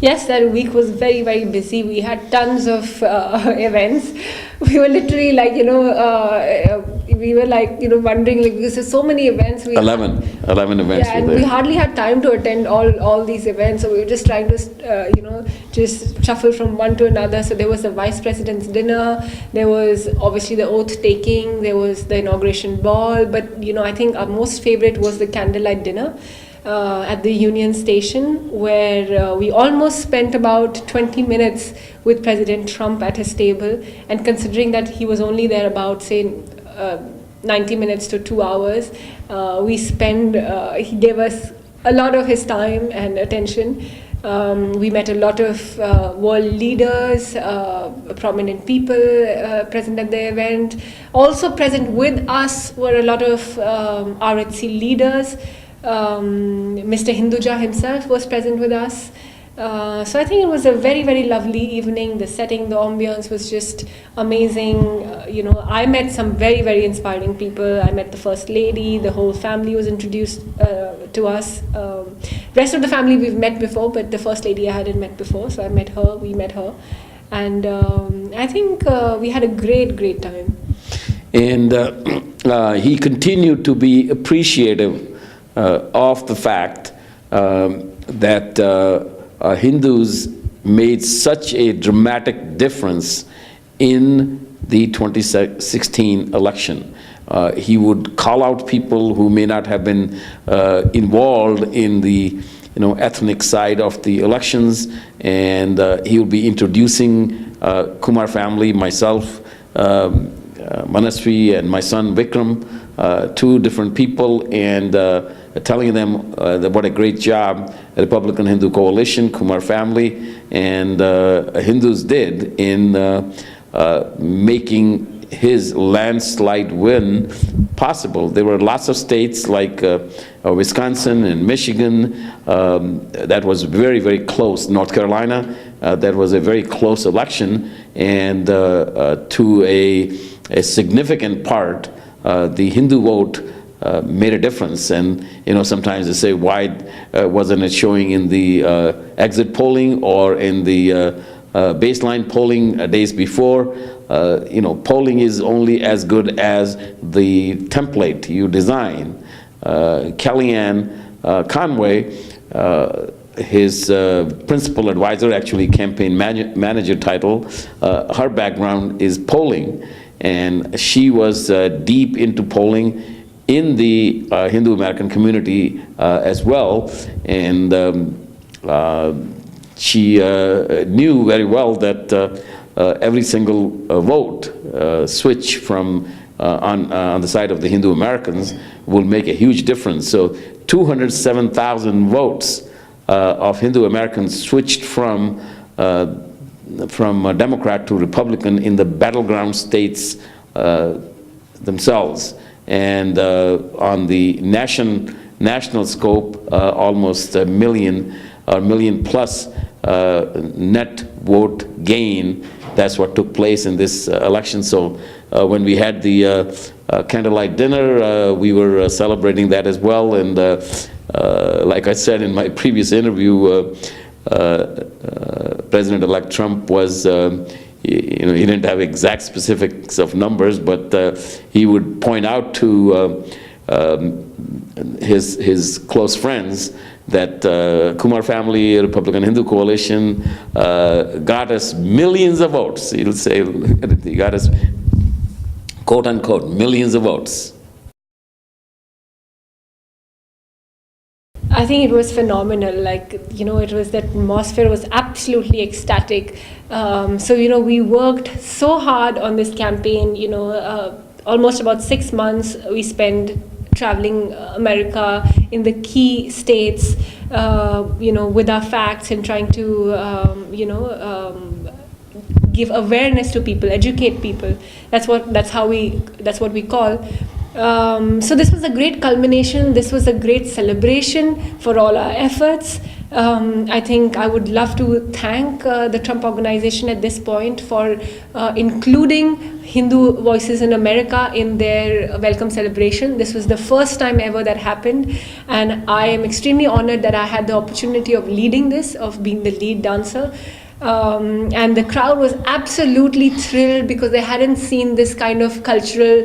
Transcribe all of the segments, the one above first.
Yes, that week was very, very busy. We had tons of events. We were literally like, we were like, wondering, like, because there's so many events. 11 events Yeah, and were we there. hardly had time to attend all these events. So we were just trying to, just shuffle from one to another. So there was the vice president's dinner. There was obviously the oath taking. There was the inauguration ball. But, I think our most favorite was the candlelight dinner. At the Union Station, where we almost spent about 20 minutes with President Trump at his table, and considering that he was only there about, say, 90 minutes to 2 hours, he gave us a lot of his time and attention. We met a lot of world leaders, prominent people present at the event. Also present with us were a lot of RHC leaders. Mr. Hinduja himself was present with us. So I think it was a very, very lovely evening. The setting, the ambience was just amazing. I met some very, very inspiring people. I met the First Lady. The whole family was introduced to us. Rest of the family we've met before, but the First Lady I hadn't met before. So I met her, we met her. And I think we had a great, great time. And he continued to be appreciative of the fact that Hindus made such a dramatic difference in the 2016 election. He would call out people who may not have been involved in the ethnic side of the elections, and he would be introducing Kumar family, myself, Manasvi, and my son Vikram, two different people, and telling them what a great job the Republican Hindu Coalition, Kumar family, and Hindus did in making his landslide win possible. There were lots of states like Wisconsin and Michigan that was very, very close. North Carolina, that was a very close election, and to a significant part, the Hindu vote made a difference. And sometimes they say, why wasn't it showing in the exit polling or in the baseline polling days before? Polling is only as good as the template you design. Kellyanne Conway, his principal advisor, actually campaign manager title, her background is polling, and she was deep into polling in the Hindu American community as well, and she knew very well that every single vote switch from on the side of the Hindu Americans will make a huge difference. So 207,000 votes of Hindu Americans switched from Democrat to Republican in the battleground states themselves. And on the national scope, almost a million or million plus net vote gain. That's what took place in this election. So when we had the candlelight dinner, we were celebrating that as well. And like I said in my previous interview, President-elect Trump was he didn't have exact specifics of numbers, but he would point out to his close friends that Kumar family, Republican Hindu Coalition, got us millions of votes. He'll say, he got us, quote unquote, millions of votes. I think it was phenomenal. Like, it was, that atmosphere was absolutely ecstatic. So, we worked so hard on this campaign, almost about 6 months we spent traveling America in the key states, with our facts and trying to, give awareness to people, educate people. That's what we call. So this was a great culmination. This was a great celebration for all our efforts. I think I would love to thank the Trump Organization at this point for including Hindu voices in America in their welcome celebration. This was the first time ever that happened, and I am extremely honored that I had the opportunity of leading this, of being the lead dancer. And the crowd was absolutely thrilled because they hadn't seen this kind of cultural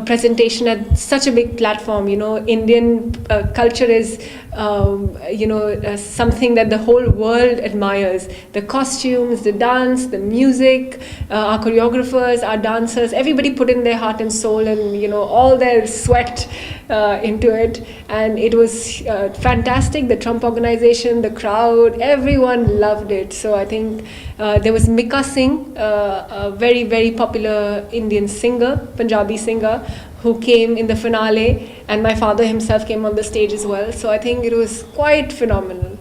presentation at such a big platform. You know, Indian culture is, something that the whole world admires. The costumes, the dance, the music, our choreographers, our dancers, everybody put in their heart and soul and, you know, all their sweat into it. And it was fantastic. The Trump Organization, the crowd, everyone loved it. So I think there was Mika Singh, a very, very popular Indian singer, Punjabi singer, who came in the finale, and my father himself came on the stage as well. So I think it was quite phenomenal.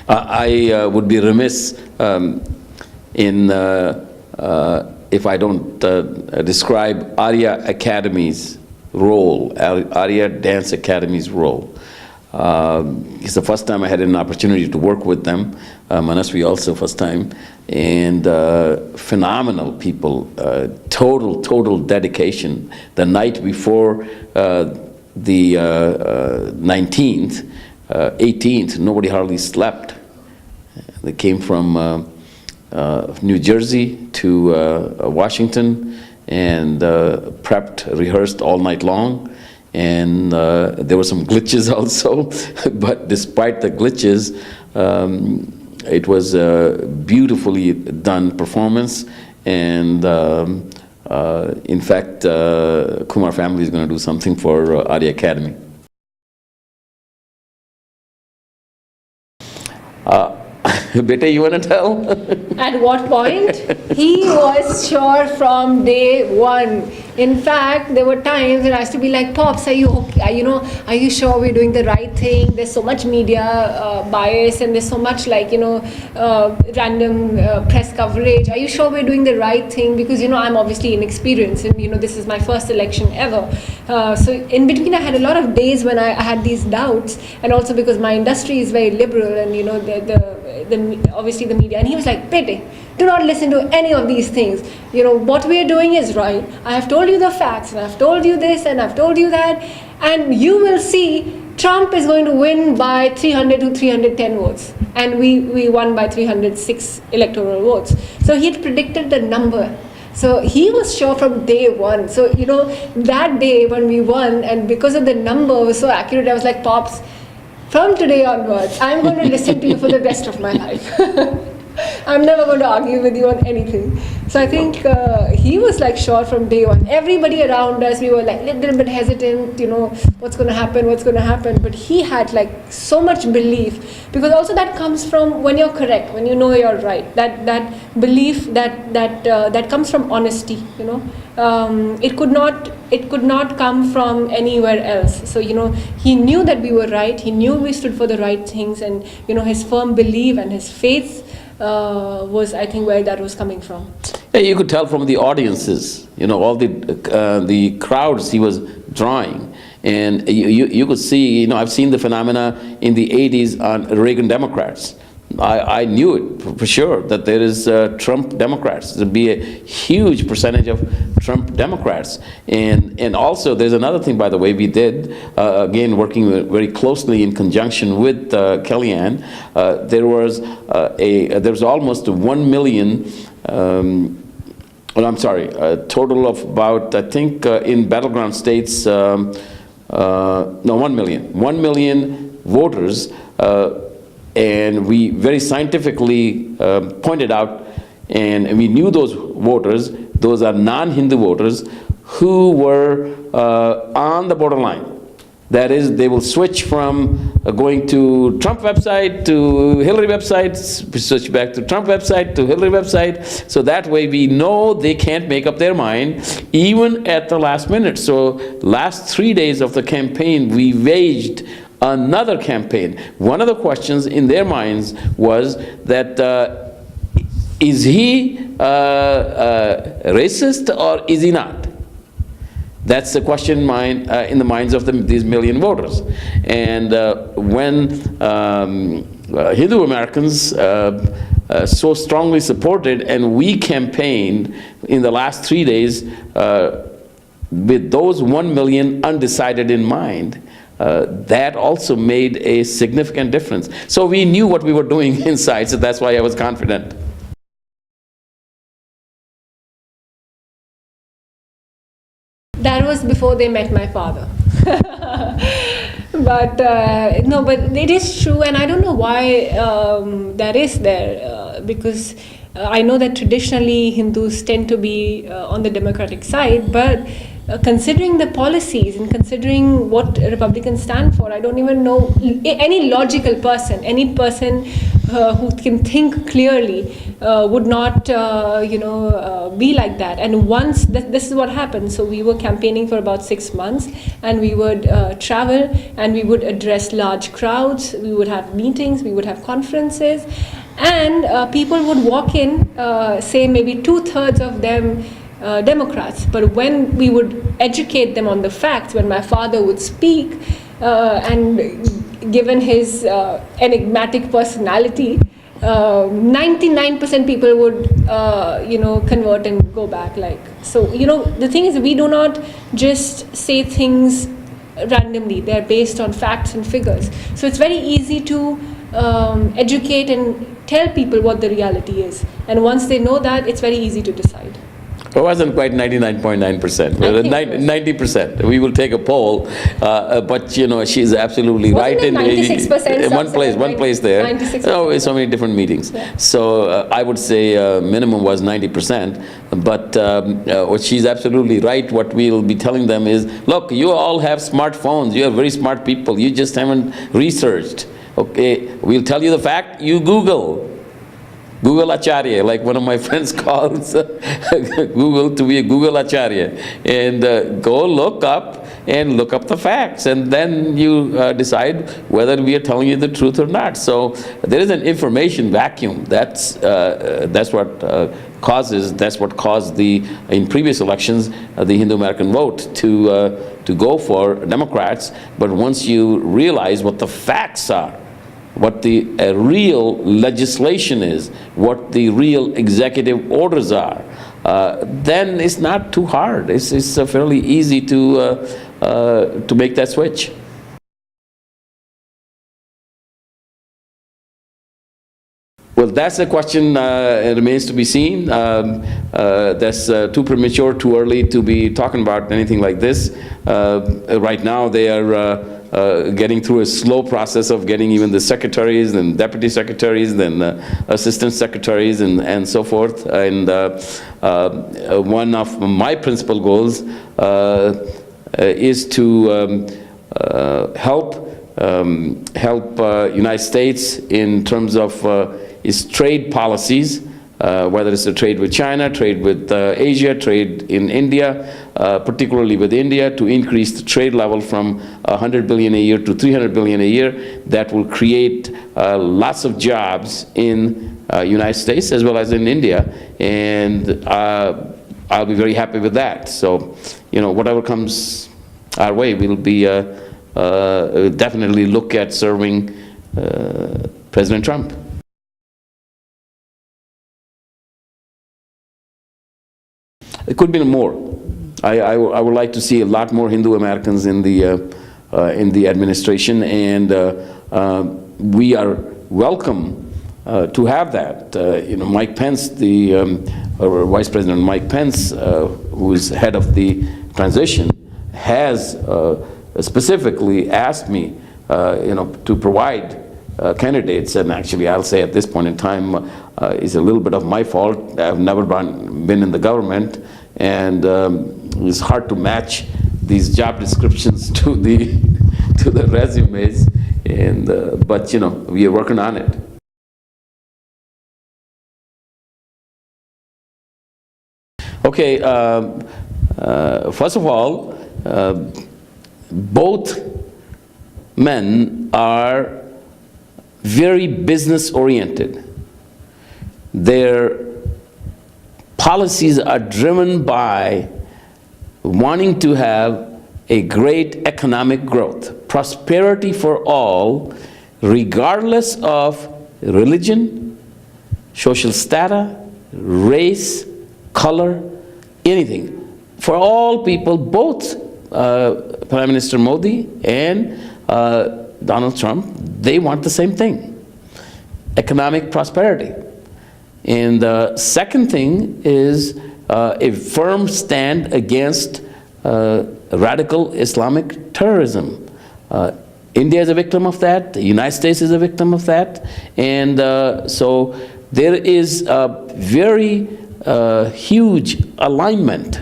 I would be remiss if I don't describe Arya Academy's role, Arya Dance Academy's role. It's the first time I had an opportunity to work with them. Manasvi also first time, and phenomenal people, total dedication. The night before the 19th, 18th, nobody hardly slept. They came from New Jersey to Washington and prepped, rehearsed all night long. And there were some glitches also, but despite the glitches, it was a beautifully done performance. And in fact, Kumar family is going to do something for Arya Academy. Beta, you want to tell? At what point? He was sure from day one. In fact, there were times when I used to be like, Pops, are you okay? Are you sure we're doing the right thing? There's so much media bias and there's so much random press coverage. Are you sure we're doing the right thing? Because, I'm obviously inexperienced and, this is my first election ever. So in between, I had a lot of days when I had these doubts, and also because my industry is very liberal and, obviously the media. And he was like, Pete, do not listen to any of these things. What we are doing is right. I have told you the facts, and I've told you this, and I've told you that, and you will see Trump is going to win by 300 to 310 votes. And we won by 306 electoral votes. So he had predicted the number. So he was sure from day one. So, that day when we won, and because of the number was so accurate, I was like, Pops, from today onwards, I'm going to listen to you for the rest of my life. I'm never going to argue with you on anything. So I think he was like sure from day one. Everybody around us, we were like a little bit hesitant, what's going to happen. But he had like so much belief, because also that comes from when you're correct, when you know you're right. That belief that comes from honesty. It could not come from anywhere else. So he knew that we were right. He knew we stood for the right things, and his firm belief and his faith was, I think, where that was coming from. Yeah, you could tell from the audiences, all the crowds he was drawing. And you could see, I've seen the phenomena in the 80s on Reagan Democrats. I knew it for sure that there is Trump Democrats. There'd be a huge percentage of Trump Democrats. And also there's another thing, by the way, we did, again, working very closely in conjunction with Kellyanne. There was almost 1 million, a total of about, I think, in battleground states, 1 million. 1 million voters. And we very scientifically pointed out, and we knew those voters, those are non-Hindu voters, who were on the borderline. That is, they will switch from going to Trump website to Hillary website, switch back to Trump website to Hillary website. So that way we know they can't make up their mind, even at the last minute. So last 3 days of the campaign, we waged another campaign. One of the questions in their minds was that, is he racist or is he not? That's the question in the minds of these million voters. And when Hindu Americans so strongly supported, and we campaigned in the last 3 days with those 1 million undecided in mind. That also made a significant difference. So we knew what we were doing inside, so that's why I was confident. That was before they met my father. But no, but it is true, and I don't know why that is there, because I know that traditionally Hindus tend to be on the democratic side, but considering the policies and considering what Republicans stand for, I don't even know any logical person, any person who can think clearly would not, be like that. And once this is what happened. So we were campaigning for about 6 months, and we would travel and we would address large crowds. We would have meetings, we would have conferences, and people would walk in, say maybe 2/3 of them Democrats, but when we would educate them on the facts, when my father would speak, and given his enigmatic personality, 99% people would, convert and go back. So, the thing is, we do not just say things randomly. They're based on facts and figures. So it's very easy to educate and tell people what the reality is. And once they know that, it's very easy to decide. It wasn't quite 99.9%, 90%. We will take a poll, but she's absolutely right. Wasn't it 96%? One place there. 96%. Oh, so many different meetings. Yeah. So I would say minimum was 90%, but she's absolutely right. What we'll be telling them is, look, you all have smartphones. You are very smart people. You just haven't researched. Okay, we'll tell you the fact. You Google Acharya, like one of my friends calls Google to be a Google Acharya, and go look up the facts, and then you decide whether we are telling you the truth or not. So there is an information vacuum. That's what caused in previous elections the Hindu American vote to go for Democrats. But once you realize what the facts are, what the real legislation is, what the real executive orders are, then it's not too hard. It's fairly easy to make that switch. Well, that's a question. It remains to be seen. That's too premature, too early to be talking about anything like this. Right now, they are getting through a slow process of getting even the secretaries and deputy secretaries, then assistant secretaries, and so forth. And one of my principal goals is to help United States in terms of its trade policies, whether it's a trade with China, trade with Asia, trade in India, particularly with India, to increase the trade level from 100 billion a year to 300 billion a year. That will create lots of jobs in United States as well as in India, and I'll be very happy with that. So, whatever comes our way, we'll be definitely look at serving President Trump. It could be more. I would like to see a lot more Hindu Americans in the administration, and we are welcome to have that. Mike Pence, or Vice President Mike Pence, who is head of the transition, has specifically asked me, to provide candidates. And actually, I'll say at this point in time, it's a little bit of my fault. I've never been in the government, and it's hard to match these job descriptions to the resumes. And but we are working on it. Okay. First of all, both men are very business oriented. Their policies are driven by wanting to have a great economic growth, prosperity for all, regardless of religion, social status, race, color, anything. For all people, both Prime Minister Modi and Donald Trump, they want the same thing: economic prosperity. And the second thing is a firm stand against radical Islamic terrorism. India is a victim of that, the United States is a victim of that, and so there is a very huge alignment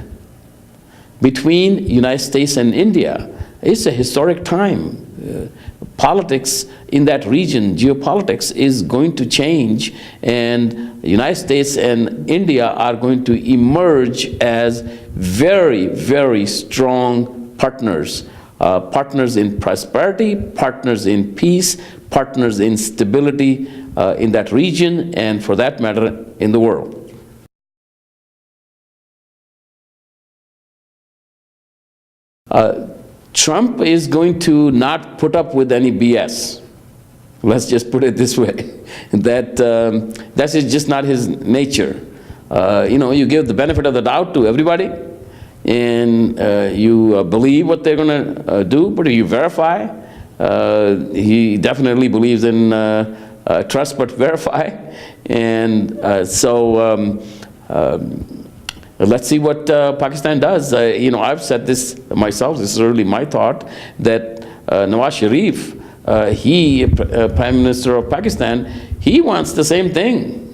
between United States and India. It's a historic time. Politics in that region, geopolitics, is going to change, and the United States and India are going to emerge as very, very strong partners. Partners in prosperity, partners in peace, partners in stability in that region, and for that matter, in the world. Trump is going to not put up with any BS. Let's just put it this way. That's just not his nature. You give the benefit of the doubt to everybody, and you believe what they're going to do, but you verify. He definitely believes in trust but verify. And so let's see what Pakistan does. I've said this myself, this is really my thought, that Nawaz Sharif, Prime Minister of Pakistan, he wants the same thing.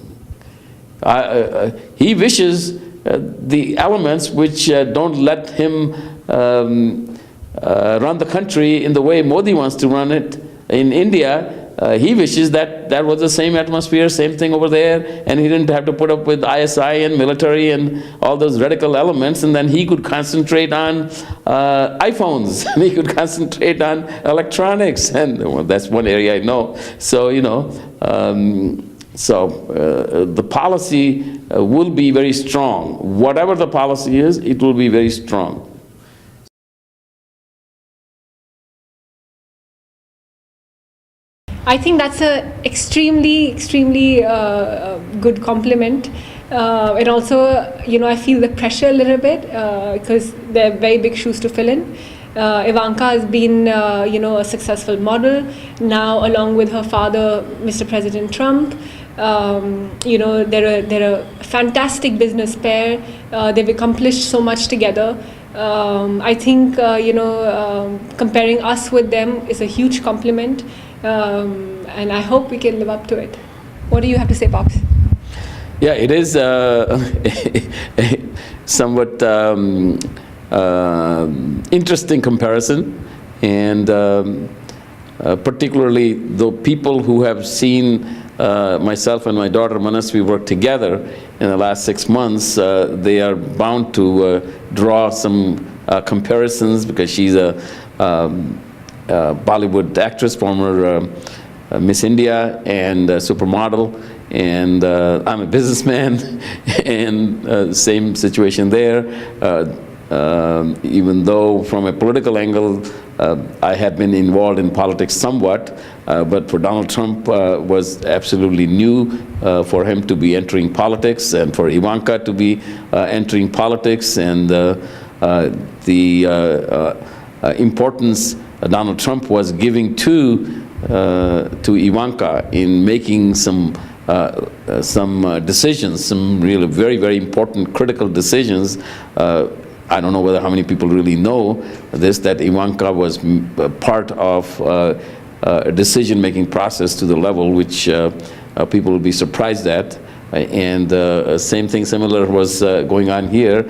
He wishes the elements which don't let him run the country in the way Modi wants to run it in India. He wishes that was the same atmosphere, same thing over there, and he didn't have to put up with ISI and military and all those radical elements, and then he could concentrate on iPhones, and he could concentrate on electronics, and that's one area I know. So, the policy will be very strong. Whatever the policy is, it will be very strong. I think that's an extremely, extremely good compliment. And also, I feel the pressure a little bit because they're very big shoes to fill in. Ivanka has been, a successful model. Now, along with her father, Mr. President Trump, they're a fantastic business pair. They've accomplished so much together. I think, comparing us with them is a huge compliment. And I hope we can live up to it. What do you have to say, Pops? Yeah, it is a somewhat interesting comparison, and particularly the people who have seen myself and my daughter Manasvi work together in the last 6 months, they are bound to draw some comparisons, because she's a Bollywood actress, former Miss India and supermodel, and I'm a businessman, and same situation there. Even though from a political angle I had been involved in politics somewhat, but for Donald Trump was absolutely new for him to be entering politics, and for Ivanka to be entering politics, and the importance Donald Trump was giving to Ivanka in making some decisions, some really very, very important, critical decisions. I don't know whether how many people really know this, that Ivanka was part of a decision-making process to the level which people will be surprised at. And same thing similar was going on here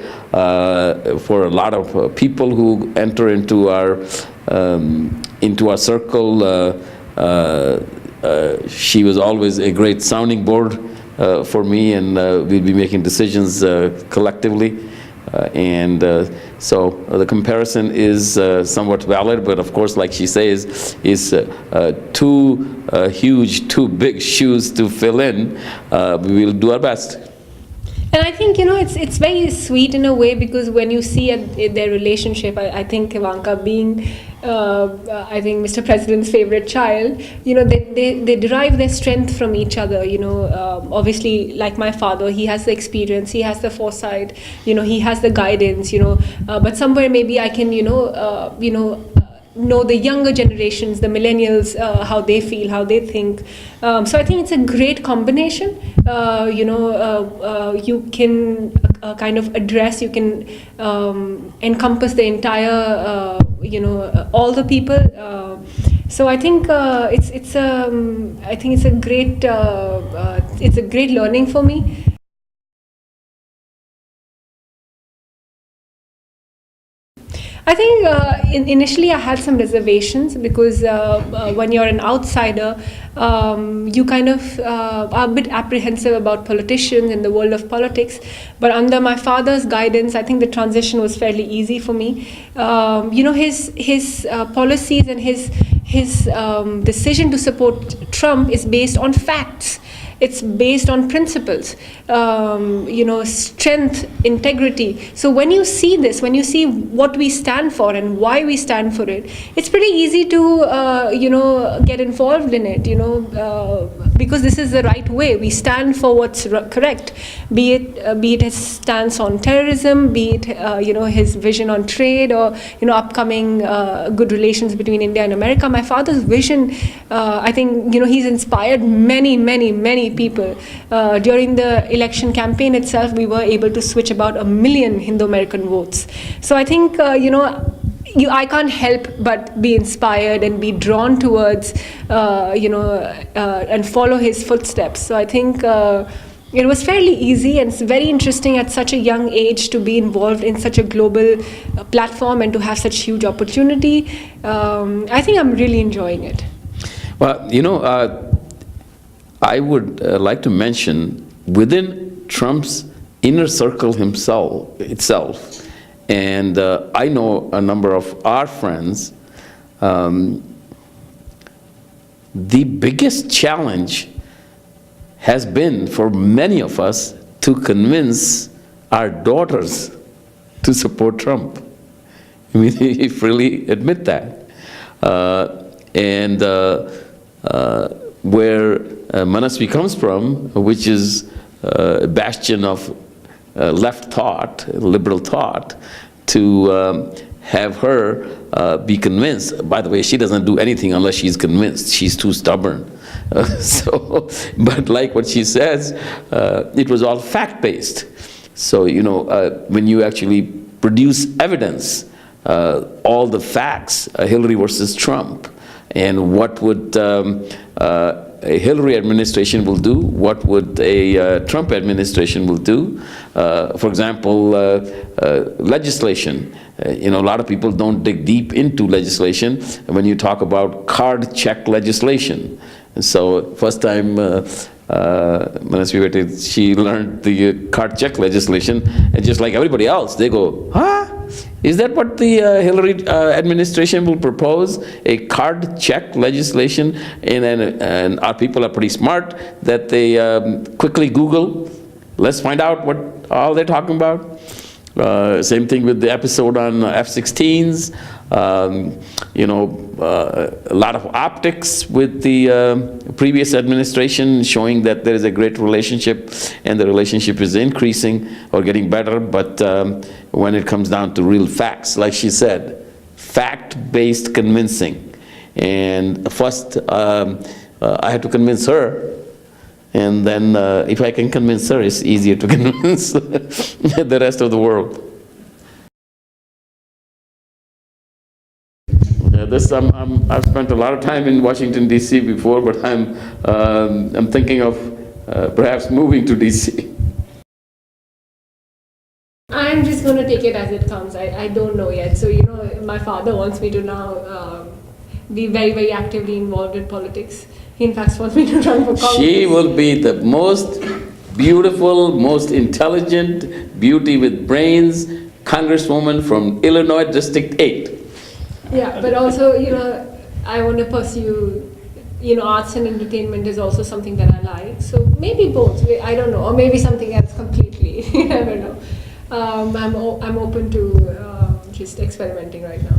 for a lot of people who enter into our circle. She was always a great sounding board for me, and we'll be making decisions collectively. So the comparison is somewhat valid, but of course, like she says, is two big shoes to fill in. We will do our best. And I think, it's very sweet in a way, because when you see their relationship, I think Ivanka being, I think Mr. President's favorite child, they derive their strength from each other. Obviously, like my father, he has the experience, he has the foresight, he has the guidance, but somewhere maybe I can, know the younger generations, the millennials, how they feel, how they think. So I think it's a great combination. You can kind of address, you can encompass the entire, all the people. So I think I think it's a great learning for me. I think initially I had some reservations, because when you're an outsider, you kind of are a bit apprehensive about politicians in the world of politics. But under my father's guidance, I think the transition was fairly easy for me. His policies and his decision to support Trump is based on facts. It's based on principles, strength, integrity. So when you see this, when you see what we stand for and why we stand for it, it's pretty easy to, get involved in it, because this is the right way. We stand for what's correct, be it his stance on terrorism, be it, his vision on trade, or, upcoming good relations between India and America. My father's vision, I think, he's inspired many people. During the election campaign itself, we were able to switch about 1 million Hindu-American votes. So I think, I can't help but be inspired and be drawn towards, and follow his footsteps. So I think it was fairly easy, and it's very interesting at such a young age to be involved in such a global platform and to have such huge opportunity. I think I'm really enjoying it. Well, I would like to mention, within Trump's inner circle itself, and I know a number of our friends, the biggest challenge has been for many of us to convince our daughters to support Trump. I mean, if really admit that. Where Manasvi comes from, which is a bastion of left thought, liberal thought, to have her be convinced. By the way, she doesn't do anything unless she's convinced. She's too stubborn. But like what she says, it was all fact-based. So, when you actually produce evidence, all the facts, Hillary versus Trump, and what would a Hillary administration will do, what would a Trump administration will do. For example, legislation. A lot of people don't dig deep into legislation when you talk about card check legislation. And so first time Manasvi, she learned the card check legislation, and just like everybody else, they go, huh? Is that what the Hillary administration will propose? A card check legislation? And our people are pretty smart that they quickly Google, let's find out what all they're talking about. Same thing with the episode on F-16s. A lot of optics with the previous administration showing that there is a great relationship and the relationship is increasing or getting better, but when it comes down to real facts, like she said, fact-based convincing. And first, I had to convince her, and then if I can convince her, it's easier to convince the rest of the world. I've spent a lot of time in Washington, D.C. before, but I'm thinking of perhaps moving to D.C. I'm just going to take it as it comes. I don't know yet. So, my father wants me to now be very, very actively involved in politics. He, in fact, wants me to run for Congress. She will be the most beautiful, most intelligent, beauty with brains congresswoman from Illinois District 8. Yeah, but also, I want to pursue, arts and entertainment is also something that I like. So maybe both. I don't know, or maybe something else completely. I don't know. I'm open to just experimenting right now.